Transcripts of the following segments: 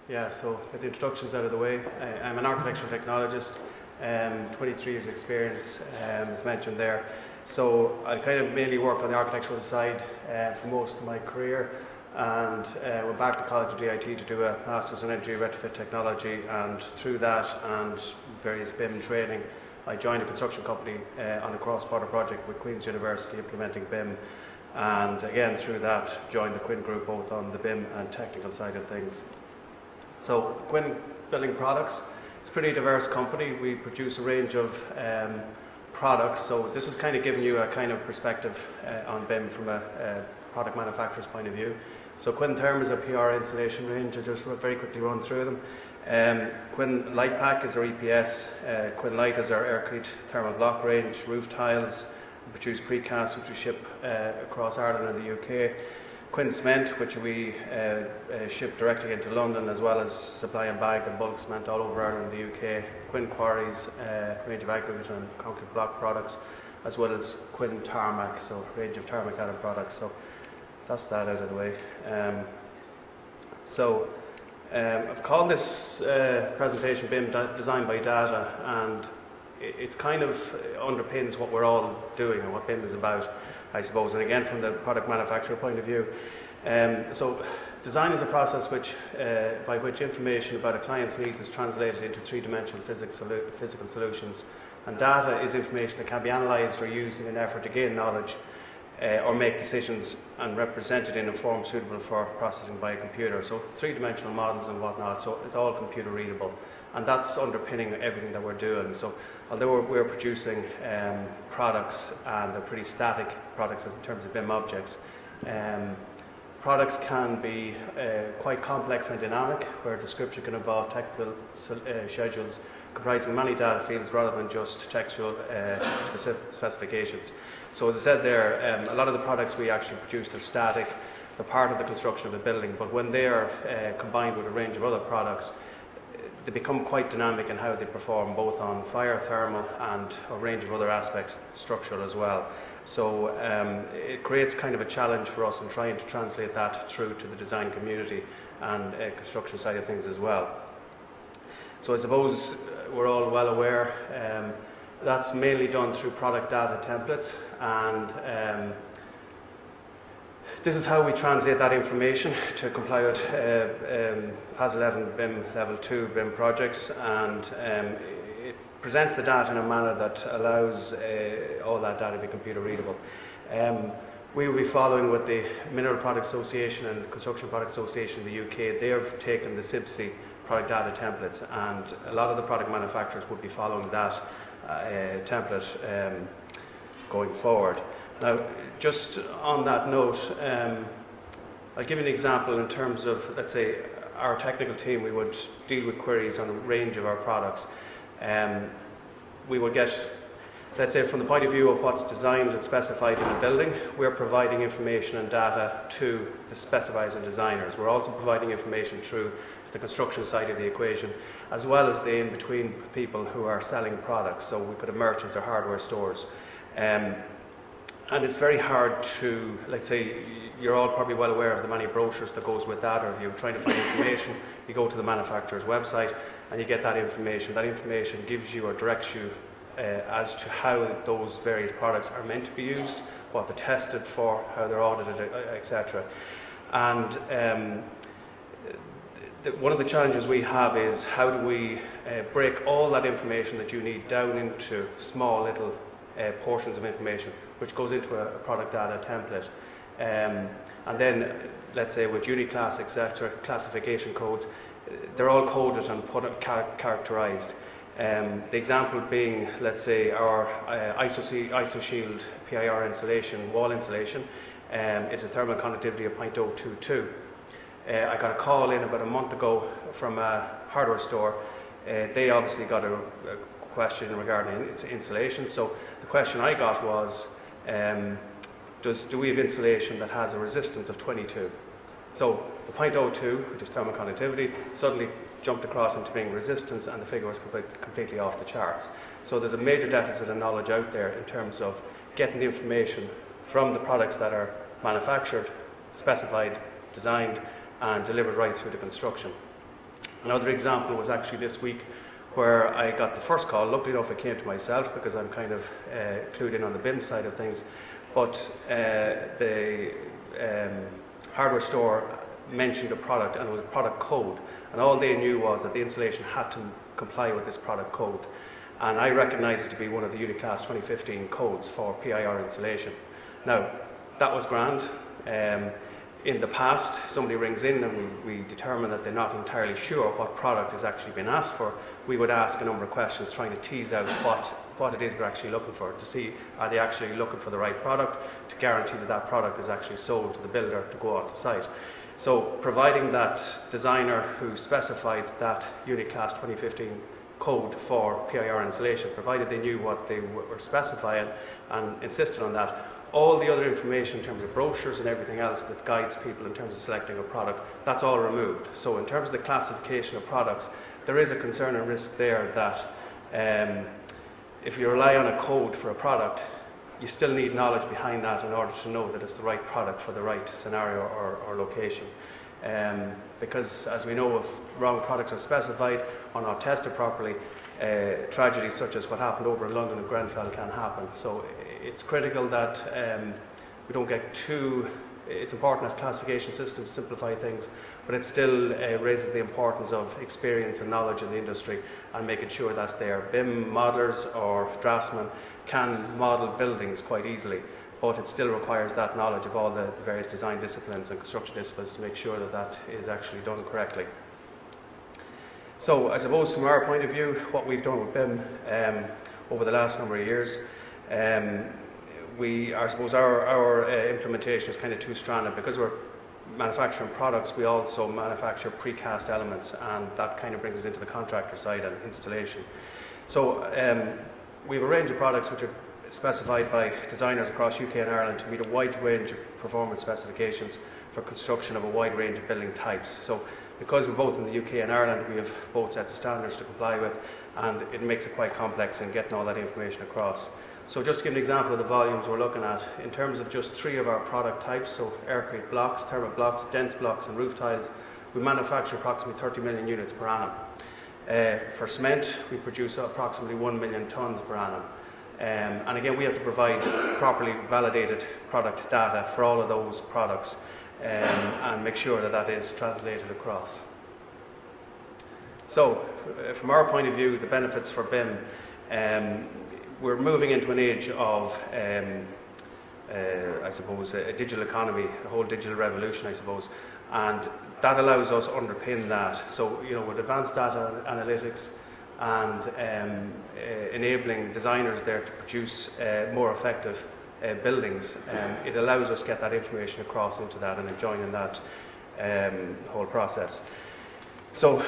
Yeah, so with the introductions out of the way, I'm an architectural technologist, 23 years experience, as mentioned there. So I kind of mainly worked on the architectural side for most of my career, and went back to college at DIT to do a Masters in Energy Retrofit Technology, and through that and various BIM training, I joined a construction company on a cross-border project with Queen's University implementing BIM, and again through that joined the Quinn group both on the BIM and technical side of things. So Quinn Building Products, it's a pretty diverse company. We produce a range of products, so this is kind of giving you a kind of perspective on BIM from a product manufacturer's point of view. So Quinn Therm is a PR insulation range. I'll just very quickly run through them. Quinn Light Pack is our EPS, Quinn Light is our aircrete thermal block range, roof tiles, we produce precast which we ship across Ireland and the UK. Quinn Cement, which we ship directly into London, as well as supply and bag and bulk cement all over Ireland and the UK. Quinn Quarries, range of aggregate and concrete block products, as well as Quinn Tarmac, so range of tarmac added products. So that's that out of the way. I've called this presentation BIM Design by Data, and it kind of underpins what we're all doing and what BIM is about, I suppose, and again from the product manufacturer point of view. So design is a process by which information about a client's needs is translated into three-dimensional physical solutions, and data is information that can be analysed or used in an effort to gain knowledge or make decisions and represented in a form suitable for processing by a computer. So three-dimensional models and whatnot, so it's all computer readable, and that's underpinning everything that we're doing. So although we're producing products, and they're pretty static products in terms of BIM objects, products can be quite complex and dynamic, where description can involve technical schedules comprising many data fields rather than just textual specifications. So as I said there, a lot of the products we actually produce are static, they're part of the construction of a building, but when they are combined with a range of other products, they become quite dynamic in how they perform, both on fire, thermal and a range of other aspects, structural as well. So it creates kind of a challenge for us in trying to translate that through to the design community and construction side of things as well. So I suppose we're all well aware that's mainly done through product data templates, and this is how we translate that information to comply with PAS 11 BIM Level 2 BIM projects, and it presents the data in a manner that allows all that data to be computer readable. We will be following with the Mineral Product Association and Construction Product Association in the UK. They have taken the SIBSI product data templates, and a lot of the product manufacturers would be following that template going forward. Now, just on that note, I'll give you an example in terms of, let's say, our technical team. We would deal with queries on a range of our products. We would get, let's say, from the point of view of what's designed and specified in a building, we're providing information and data to the specifiers and designers. We're also providing information through the construction side of the equation, as well as the in-between people who are selling products. So we could have merchants or hardware stores. And it's very hard to, let's say, you're all probably well aware of the many brochures that goes with that, or if you're trying to find information, you go to the manufacturer's website and you get that information. That information gives you or directs you as to how those various products are meant to be used, what they're tested for, how they're audited, etc. And one of the challenges we have is how do we break all that information that you need down into small little portions of information, which goes into a product data template. And then, let's say with Uniclass, etc., classification codes, they're all coded and characterized. The example being, let's say, our IsoShield PIR insulation, wall insulation, it's a thermal conductivity of 0.022. I got a call in about a month ago from a hardware store. They obviously got a question regarding insulation. So the question I got was, do we have insulation that has a resistance of 22? So the 0.02, which is thermal conductivity, suddenly jumped across into being resistance, and the figure was completely off the charts. So there's a major deficit of knowledge out there in terms of getting the information from the products that are manufactured, specified, designed, and delivered right through the construction. Another example was actually this week where I got the first call. Luckily enough it came to myself because I'm kind of clued in on the BIM side of things, but the hardware store mentioned a product, and it was a product code, and all they knew was that the installation had to comply with this product code, and I recognised it to be one of the Uniclass 2015 codes for PIR installation. Now that was grand. In the past, somebody rings in and we determine that they're not entirely sure what product has actually been asked for. We would ask a number of questions trying to tease out what it is they're actually looking for, to see are they actually looking for the right product, to guarantee that that product is actually sold to the builder to go onto site. So providing that designer who specified that Uniclass 2015 code for PIR installation, provided they knew what they were specifying and insisted on that, all the other information in terms of brochures and everything else that guides people in terms of selecting a product, that's all removed. So in terms of the classification of products, there is a concern and risk there that if you rely on a code for a product, you still need knowledge behind that in order to know that it's the right product for the right scenario or location. Because as we know, if wrong products are specified or not tested properly, tragedies such as what happened over in London and Grenfell can happen. So it's critical that we don't get too, it's important that classification systems simplify things, but it still raises the importance of experience and knowledge in the industry and making sure that's there. BIM modelers or draftsmen can model buildings quite easily, but it still requires that knowledge of all the various design disciplines and construction disciplines to make sure that that is actually done correctly. So I suppose from our point of view, what we've done with BIM over the last number of years, I suppose our implementation is kind of two-stranded. Because we're manufacturing products, we also manufacture precast elements, and that kind of brings us into the contractor side and installation. So we have a range of products which are specified by designers across UK and Ireland to meet a wide range of performance specifications for construction of a wide range of building types. So because we're both in the UK and Ireland, we have both sets of standards to comply with, and it makes it quite complex in getting all that information across. So just to give an example of the volumes we're looking at, in terms of just 3 of our product types, so aircrete blocks, thermal blocks, dense blocks and roof tiles, we manufacture approximately 30 million units per annum. For cement, we produce approximately 1 million tonnes per annum. And again, we have to provide properly validated product data for all of those products and make sure that that is translated across. So from our point of view, the benefits for BIM, we're moving into an age of, I suppose, a digital economy, a whole digital revolution, I suppose, and that allows us to underpin that. So, you know, with advanced data analytics and enabling designers there to produce more effective buildings, it allows us to get that information across into that and join in that whole process. So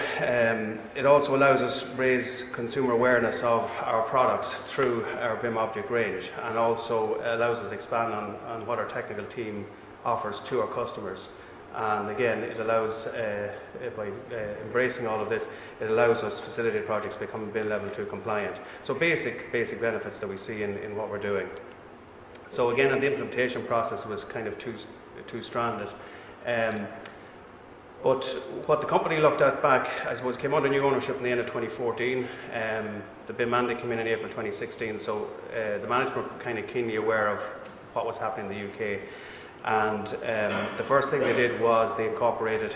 it also allows us to raise consumer awareness of our products through our BIM object range, and also allows us to expand on what our technical team offers to our customers. And again, it allows, by embracing all of this, it allows us to facilitate projects becoming BIM Level 2 compliant. So basic benefits that we see in what we're doing. So again, in the implementation process was kind of two-stranded. But what the company looked at back, I suppose, came under new ownership in the end of 2014. The BIM mandate came in April 2016, so the management were kind of keenly aware of what was happening in the UK. And the first thing they did was they incorporated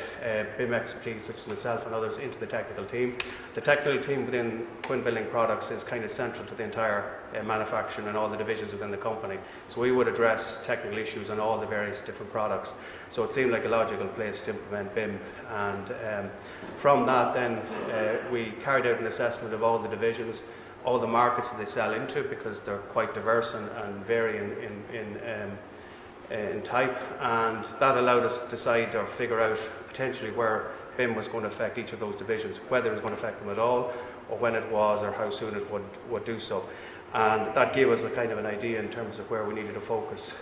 BIM expertise, such as myself and others, into the technical team. The technical team within Quinn Building Products is kind of central to the entire manufacturing and all the divisions within the company. So we would address technical issues on all the various different products. So it seemed like a logical place to implement BIM. And from that then, we carried out an assessment of all the divisions, all the markets that they sell into, because they're quite diverse and vary in type, and that allowed us to decide or figure out potentially where BIM was going to affect each of those divisions, whether it was going to affect them at all, or when it was, or how soon it would do so. And that gave us a kind of an idea in terms of where we needed to focus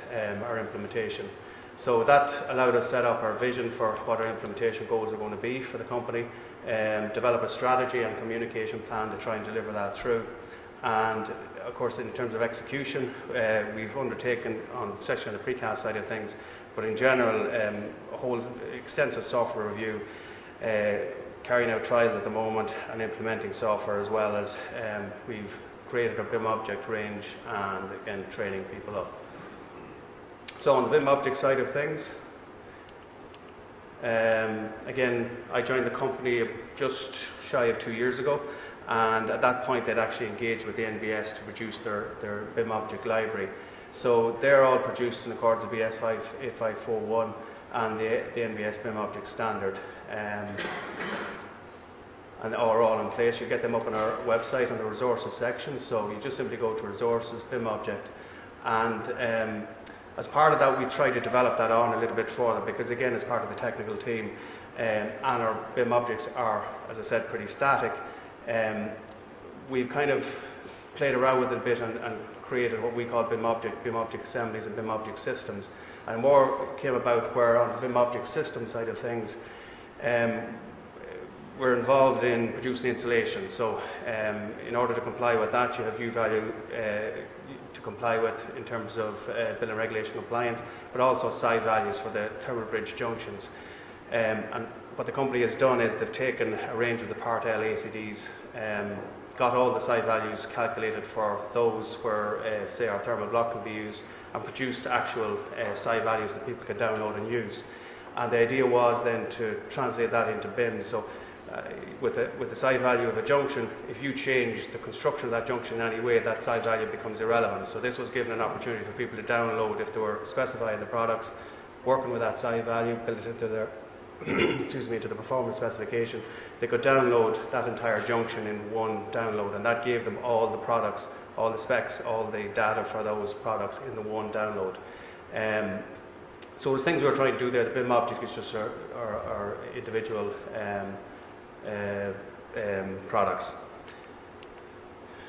our implementation. So that allowed us to set up our vision for what our implementation goals are going to be for the company, develop a strategy and communication plan to try and deliver that through. And of course, in terms of execution, we've undertaken, especially on the precast side of things, but in general, a whole extensive software review, carrying out trials at the moment and implementing software, as well as we've created a BIM object range and again training people up. So on the BIM object side of things, again, I joined the company just shy of 2 years ago, and at that point they'd actually engaged with the NBS to produce their BIM object library. So they're all produced in accordance with BS 8541 and the NBS BIM object standard, and are all in place. You get them up on our website on the resources section, so you just simply go to resources, BIM object, and as part of that we try to develop that on a little bit further, because again, as part of the technical team, and our BIM objects are, as I said, pretty static. We've kind of played around with it a bit and created what we call BIM object assemblies and BIM object systems. And more came about where on the BIM object system side of things, we're involved in producing installation. So in order to comply with that, you have U-value to comply with in terms of building regulation compliance, but also side values for the thermal bridge junctions. And what the company has done is they've taken a range of the Part L ACDs, got all the side values calculated for those where, say, our thermal block can be used, and produced actual side values that people can download and use. And the idea was then to translate that into BIM. So with the side value of a junction, if you change the construction of that junction in any way, that side value becomes irrelevant. So this was given an opportunity for people to download if they were specifying the products, working with that side value, build it into their excuse me, into the performance specification. They could download that entire junction in one download, and that gave them all the products, all the specs, all the data for those products in the one download. So as things we were trying to do there, the BIM object is just our individual products.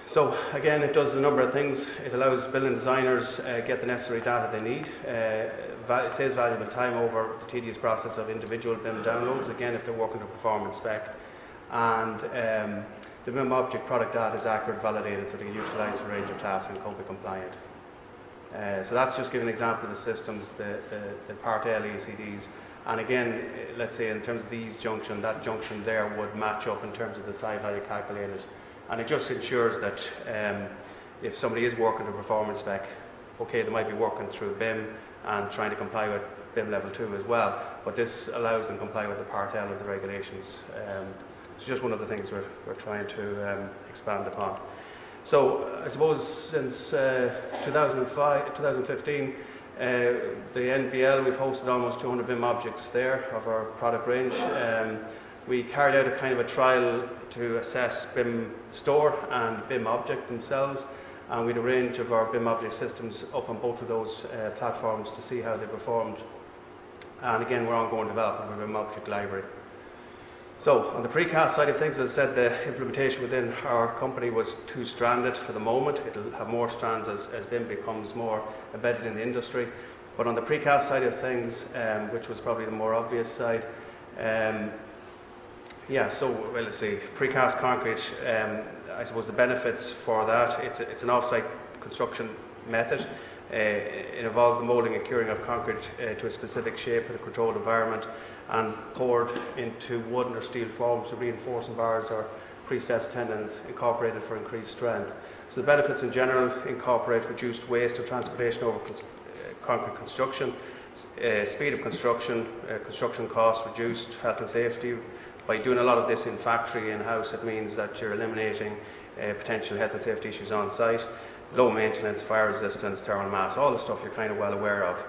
So again, it does a number of things. It allows building designers get the necessary data they need. It saves valuable time over the tedious process of individual BIM downloads, again if they're working to performance spec. And the BIM object product data is accurate, validated, so they can utilise a range of tasks and COPA compliant. So that's just giving an example of the systems, the Part L ACDs. And again, let's say in terms of these junction, that junction there would match up in terms of the side value calculated. And it just ensures that if somebody is working to performance spec, okay, they might be working through BIM and trying to comply with BIM level 2 as well, but this allows them to comply with the Part L of the regulations. It's just one of the things we're trying to expand upon. So I suppose since 2015, the NBL, we've hosted almost 200 BIM objects there of our product range. We carried out a kind of a trial to assess BIM store and BIM object themselves, and we had a range of our BIM object systems up on both of those platforms to see how they performed. And again, we're ongoing development of a BIM object library. So on the precast side of things, as I said, the implementation within our company was two-stranded for the moment. It'll have more strands as BIM becomes more embedded in the industry. But on the precast side of things, which was probably the more obvious side, yeah, so well, let's see, Precast Concrete, I suppose the benefits for that, it's an off-site construction method. It involves the moulding and curing of concrete to a specific shape in a controlled environment and poured into wooden or steel forms with reinforcing bars or pre-stressed tendons incorporated for increased strength. So the benefits in general incorporate reduced waste of transportation over concrete construction, speed of construction, construction costs reduced, health and safety. By doing a lot of this in factory, in-house, it means that you're eliminating potential health and safety issues on site, low maintenance, fire resistance, thermal mass, all the stuff you're kind of well aware of.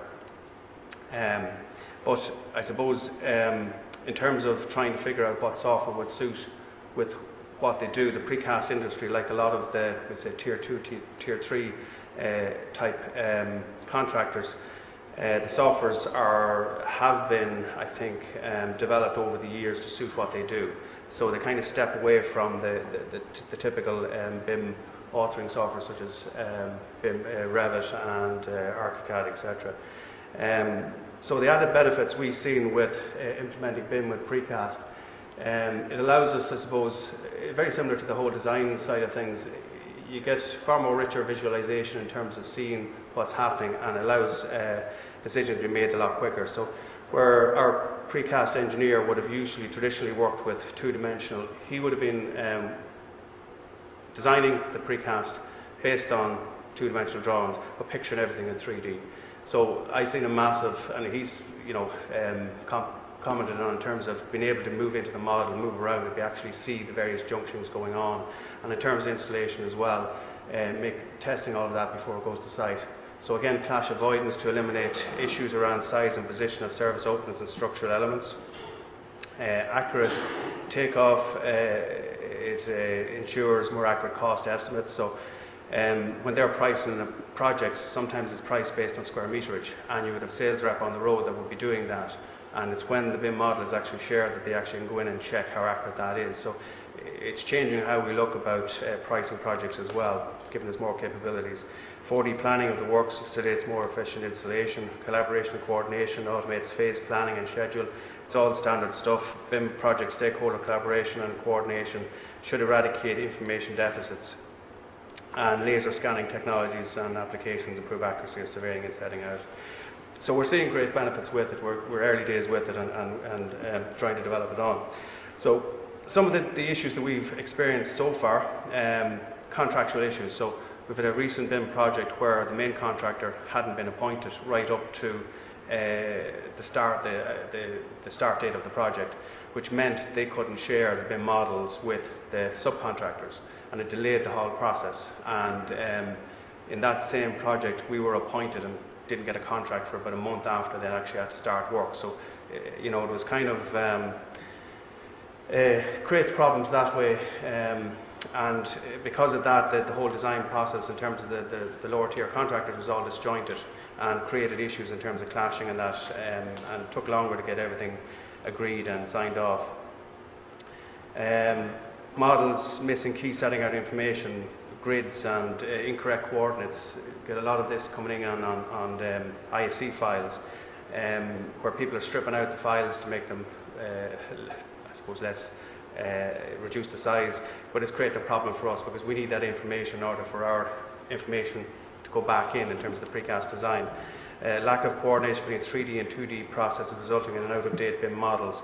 But I suppose in terms of trying to figure out what software would suit with what they do, the precast industry, like a lot of the, let's say, tier 2, tier 3 type contractors, the softwares have been, I think, developed over the years to suit what they do. So they kind of step away from the typical BIM authoring software such as BIM, Revit and ArchiCAD, etc. So the added benefits we've seen with implementing BIM with precast, it allows us, I suppose, very similar to the whole design side of things, you get far more richer visualization in terms of seeing what's happening, and allows decisions to be made a lot quicker. So where our precast engineer would have usually traditionally worked with two-dimensional. He would have been designing the precast based on two-dimensional drawings, but picturing everything in 3D. So I've seen a massive, and he's, you know, commented on in terms of being able to move into the model, move around, and actually see the various junctions going on. And in terms of installation as well, testing all of that before it goes to site. So again, clash avoidance to eliminate issues around size and position of service openings and structural elements. Accurate takeoff, it ensures more accurate cost estimates. So when they're pricing projects, sometimes it's priced based on square meterage, and you would have sales rep on the road that would be doing that. And it's when the BIM model is actually shared that they actually can go in and check how accurate that is. So it's changing how we look about pricing projects as well, giving us more capabilities. 4D planning of the works facilitates more efficient installation. Collaboration and coordination automates phase planning and schedule. It's all standard stuff. BIM project stakeholder collaboration and coordination should eradicate information deficits. And laser scanning technologies and applications improve accuracy of surveying and setting out. So we're seeing great benefits with it. We're early days with it and trying to develop it on. So some of the issues that we've experienced so far, contractual issues. So we've had a recent BIM project where the main contractor hadn't been appointed right up to the start date of the project, which meant they couldn't share the BIM models with the subcontractors, and it delayed the whole process. And in that same project, we were appointed and didn't get a contract for about a month after they actually had to start work. So, you know, it was kind of creates problems that way. And because of that, the whole design process in terms of the lower tier contractors was all disjointed and created issues in terms of clashing and that, and took longer to get everything agreed and signed off. Models missing key setting out information, grids and incorrect coordinates. Get a lot of this coming in on the IFC files, where people are stripping out the files to make them, I suppose, less reduce the size, but it's created a problem for us because we need that information in order for our information to go back in terms of the precast design. Lack of coordination between 3D and 2D processes resulting in out-of-date BIM models.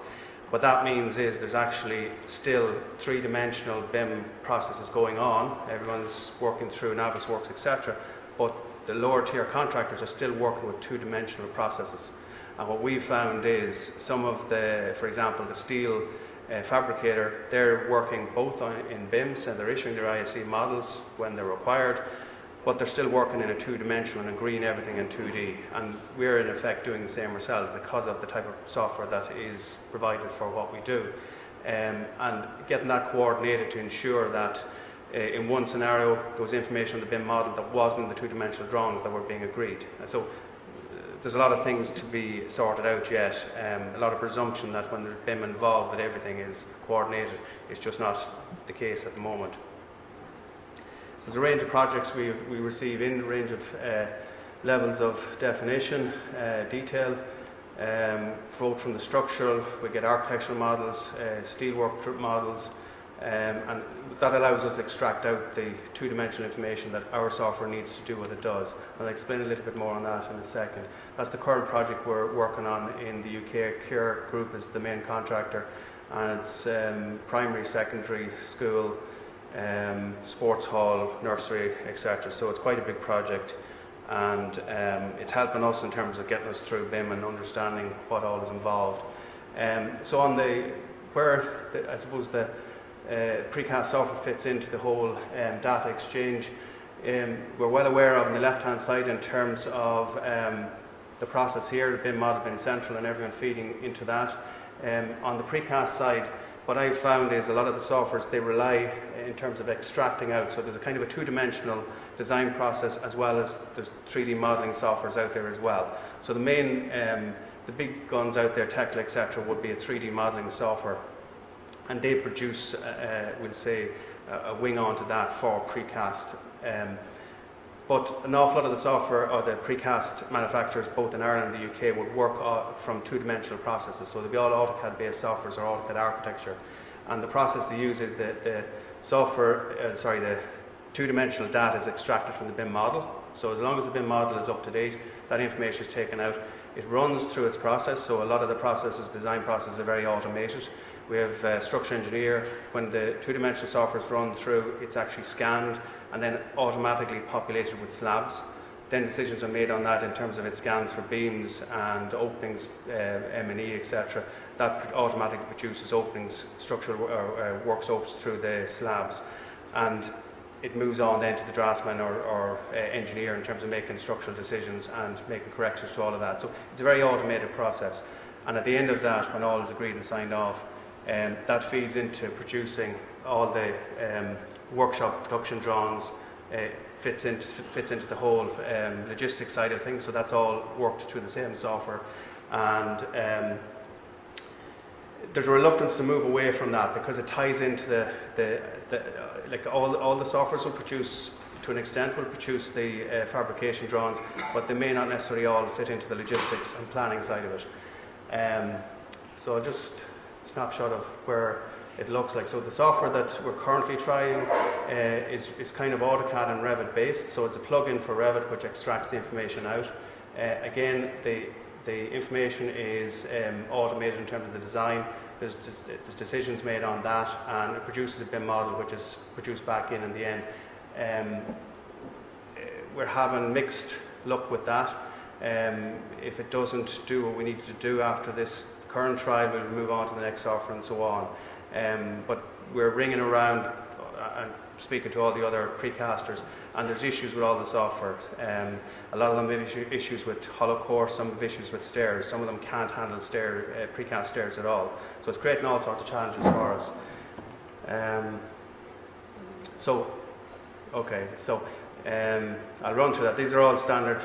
What that means is there's actually still three-dimensional BIM processes going on. Everyone's working through Navisworks, etc. But the lower tier contractors are still working with two-dimensional processes. And what we've found is some of the, for example, the steel fabricator, they're working both in BIMs and they're issuing their IFC models when they're required, but they're still working in a two-dimensional and agreeing everything in 2D. And we're in effect doing the same ourselves because of the type of software that is provided for what we do. And getting that coordinated to ensure that in one scenario there was information on the BIM model that wasn't in the two-dimensional drawings that were being agreed. And so there's a lot of things to be sorted out yet. A lot of presumption that when there's BIM involved that everything is coordinated. It's just not the case at the moment. So there's a range of projects we receive in the range of levels of definition, detail, both from the structural, we get architectural models, steelwork models, and that allows us to extract out the two-dimensional information that our software needs to do what it does. I'll explain a little bit more on that in a second. That's the current project we're working on in the UK. Cure Group is the main contractor, and it's primary, secondary, school, sports hall, nursery, etc. So it's quite a big project, and it's helping us in terms of getting us through BIM and understanding what all is involved. So on I suppose the precast software fits into the whole data exchange, we're well aware of on the left-hand side in terms of the process here, the BIM model being central and everyone feeding into that. On the precast side, what I've found is a lot of the softwares, they rely in terms of extracting out. So there's a kind of a two-dimensional design process as well as there's 3D modeling softwares out there as well. So the main, the big guns out there, Tekla, etc., would be a 3D modeling software. And they produce, we'll say, a wing onto that for precast. But an awful lot of the software or the precast manufacturers, both in Ireland and the UK, would work from two-dimensional processes. So they'll be all AutoCAD-based softwares or AutoCAD architecture. And the process they use is the software, the two-dimensional data is extracted from the BIM model. So as long as the BIM model is up to date, that information is taken out. It runs through its process, so a lot of the processes, design processes, are very automated. We have structural engineer. When the two-dimensional software is run through, it's actually scanned and then automatically populated with slabs. Then decisions are made on that in terms of its scans for beams and openings, M&E, etc. That automatically produces openings, structural work scopes through the slabs. And it moves on then to the draftsman or engineer in terms of making structural decisions and making corrections to all of that. So it's a very automated process. And at the end of that, when all is agreed and signed off, that feeds into producing all the workshop production drawings, fits into the whole logistics side of things. So that's all worked through the same software. And there's a reluctance to move away from that because it ties into like all the softwares will produce, to an extent, will produce the fabrication drawings, but they may not necessarily all fit into the logistics and planning side of it. So just a snapshot of where it looks like. So the software that we're currently trying is kind of AutoCAD and Revit based. So it's a plug-in for Revit which extracts the information out. Again, the information is automated in terms of the design. There's decisions made on that, and it produces a BIM model which is produced back in the end. We're having mixed luck with that. If it doesn't do what we need to do after this current trial, we'll move on to the next software and so on. But we're ringing around and speaking to all the other precasters, and there's issues with all the software. A lot of them have issues with hollow core, some have issues with stairs, some of them can't handle precast stairs at all. So it's creating all sorts of challenges for us. I'll run through that. These are all standard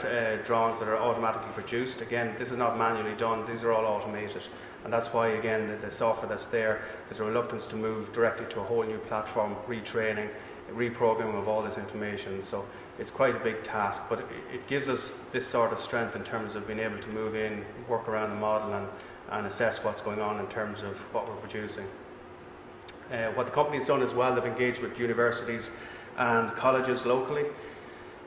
drawings that are automatically produced. Again, this is not manually done, these are all automated. And that's why, again, the software that's there's a reluctance to move directly to a whole new platform, retraining, reprogramming of all this information. So it's quite a big task, but it gives us this sort of strength in terms of being able to move in, work around the model and assess what's going on in terms of what we're producing. What the company's done as well, they've engaged with universities and colleges locally.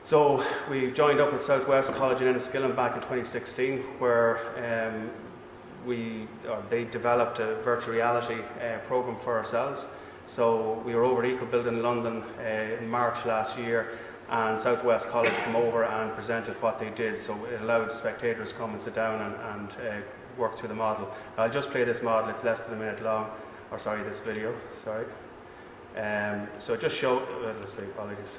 So we joined up with Southwest College in Enniskillen back in 2016, where they developed a virtual reality program for ourselves. So we were over at EcoBuild in London in March last year, and Southwest College came over and presented what they did. So it allowed spectators to come and sit down and work through the model. I'll just play this model, it's less than a minute long, or sorry, this video, sorry. So just show, let's see, apologies.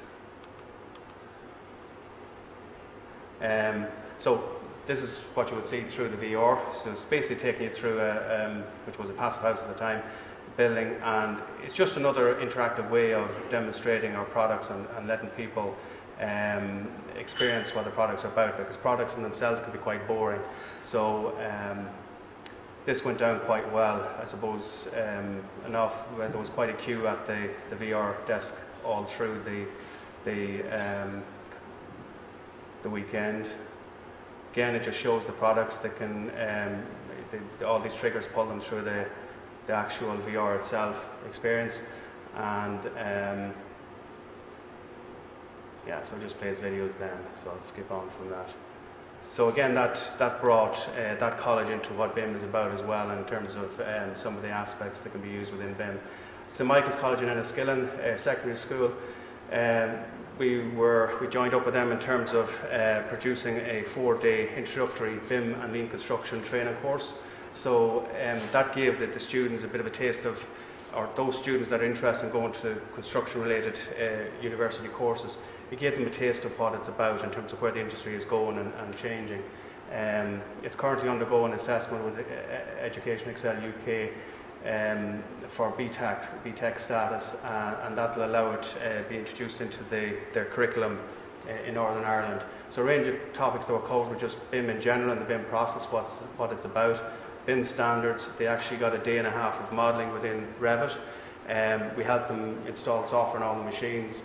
So this is what you would see through the VR. So it's basically taking you through, which was a passive house at the time, building, and it's just another interactive way of demonstrating our products and letting people experience what the products are about, because products in themselves can be quite boring. So this went down quite well, I suppose, enough where there was quite a queue at the VR desk all through the weekend. Again, it just shows the products that can, all these triggers pull them through the actual VR itself experience. And yeah, so it just plays videos then, so I'll skip on from that. So again, that brought that college into what BIM is about as well, in terms of some of the aspects that can be used within BIM. St Michael's College in Enniskillen, secondary school, we joined up with them in terms of producing a 4-day introductory BIM and lean construction training course. So that gave the students a bit of a taste of, or those students that are interested in going to construction-related university courses, it gave them a taste of what it's about in terms of where the industry is going and changing. It's currently undergoing assessment with Education Excel UK for BTEC status, and that will allow it to be introduced into their curriculum in Northern Ireland. So a range of topics that were covered were just BIM in general and the BIM process, what it's about, BIM standards. They actually got a day and a half of modelling within Revit. We helped them install software on all the machines.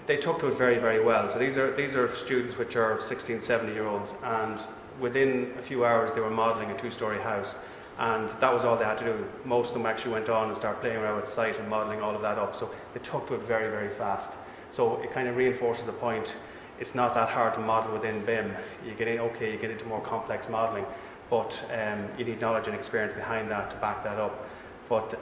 They took to it very, very well. So these are students which are 16, 17-year-olds, and within a few hours they were modelling a 2-storey house, and that was all they had to do. Most of them actually went on and started playing around with site and modelling all of that up. So they took to it very, very fast. So it kind of reinforces the point, it's not that hard to model within BIM. You get into more complex modeling, but you need knowledge and experience behind that to back that up. But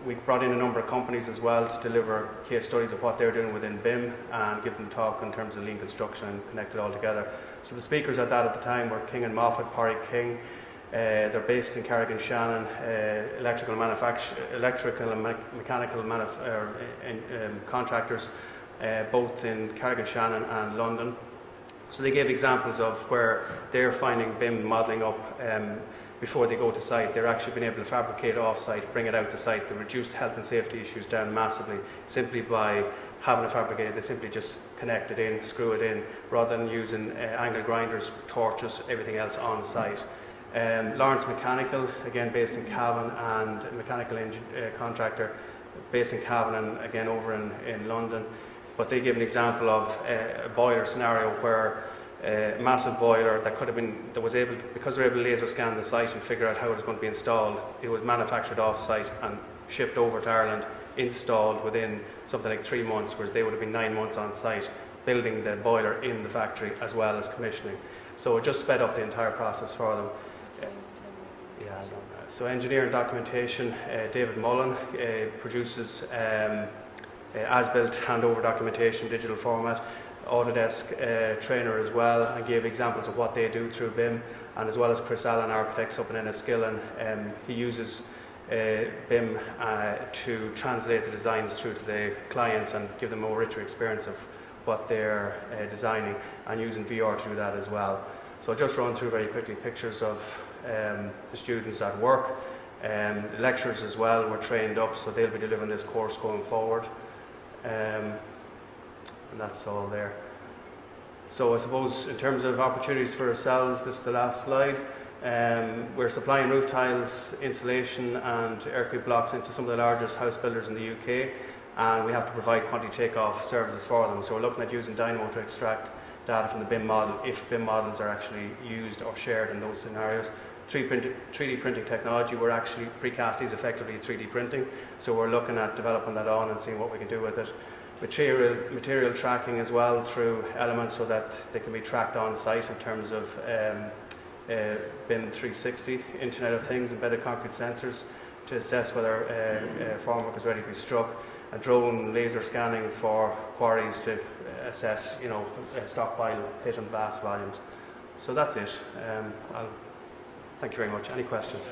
we brought in a number of companies as well to deliver case studies of what they're doing within BIM and give them talk in terms of lean construction and connect it all together. So the speakers at that at the time were King and Moffat, Porrick King. They're based in Carrick-on-Shannon, electrical and mechanical contractors, both in Carrick-on-Shannon and London. So they gave examples of where they're finding BIM modelling up before they go to site. They're actually been able to fabricate off-site, bring it out to site. They reduced health and safety issues down massively simply by having it fabricated. They simply just connect it in, screw it in, rather than using angle grinders, torches, everything else on site. Lawrence Mechanical, again based in Cavan, and a mechanical contractor based in Cavan and again over in London. But they give an example of a boiler scenario where a massive boiler that could have been, because they're able to laser scan the site and figure out how it was going to be installed, it was manufactured off-site and shipped over to Ireland, installed within something like 3 months, whereas they would have been 9 months on site building the boiler in the factory as well as commissioning. So it just sped up the entire process for them. So engineering documentation, David Mullen produces as-built handover documentation, digital format. Autodesk trainer as well, and gave examples of what they do through BIM, and as well as Chris Allen, architects up in Enniskillen. He uses BIM to translate the designs through to the clients and give them a more richer experience of what they're designing, and using VR to do that as well. So I'll just run through very quickly pictures of the students at work. The lecturers as well were trained up, so they'll be delivering this course going forward. And that's all there. So I suppose in terms of opportunities for ourselves, this is the last slide. We're supplying roof tiles, insulation and aircrete blocks into some of the largest house builders in the UK, and we have to provide quantity takeoff services for them. So we're looking at using Dynamo to extract data from the BIM model if BIM models are actually used or shared in those scenarios. 3D printing technology, we're actually, Precast is effectively 3D printing, so we're looking at developing that on and seeing what we can do with it. Material tracking as well through elements so that they can be tracked on site in terms of BIM 360, Internet of Things, embedded concrete sensors to assess whether formwork is ready to be struck, a drone laser scanning for quarries to assess, stockpile hit and blast volumes. So that's it. Thank you very much. Any questions?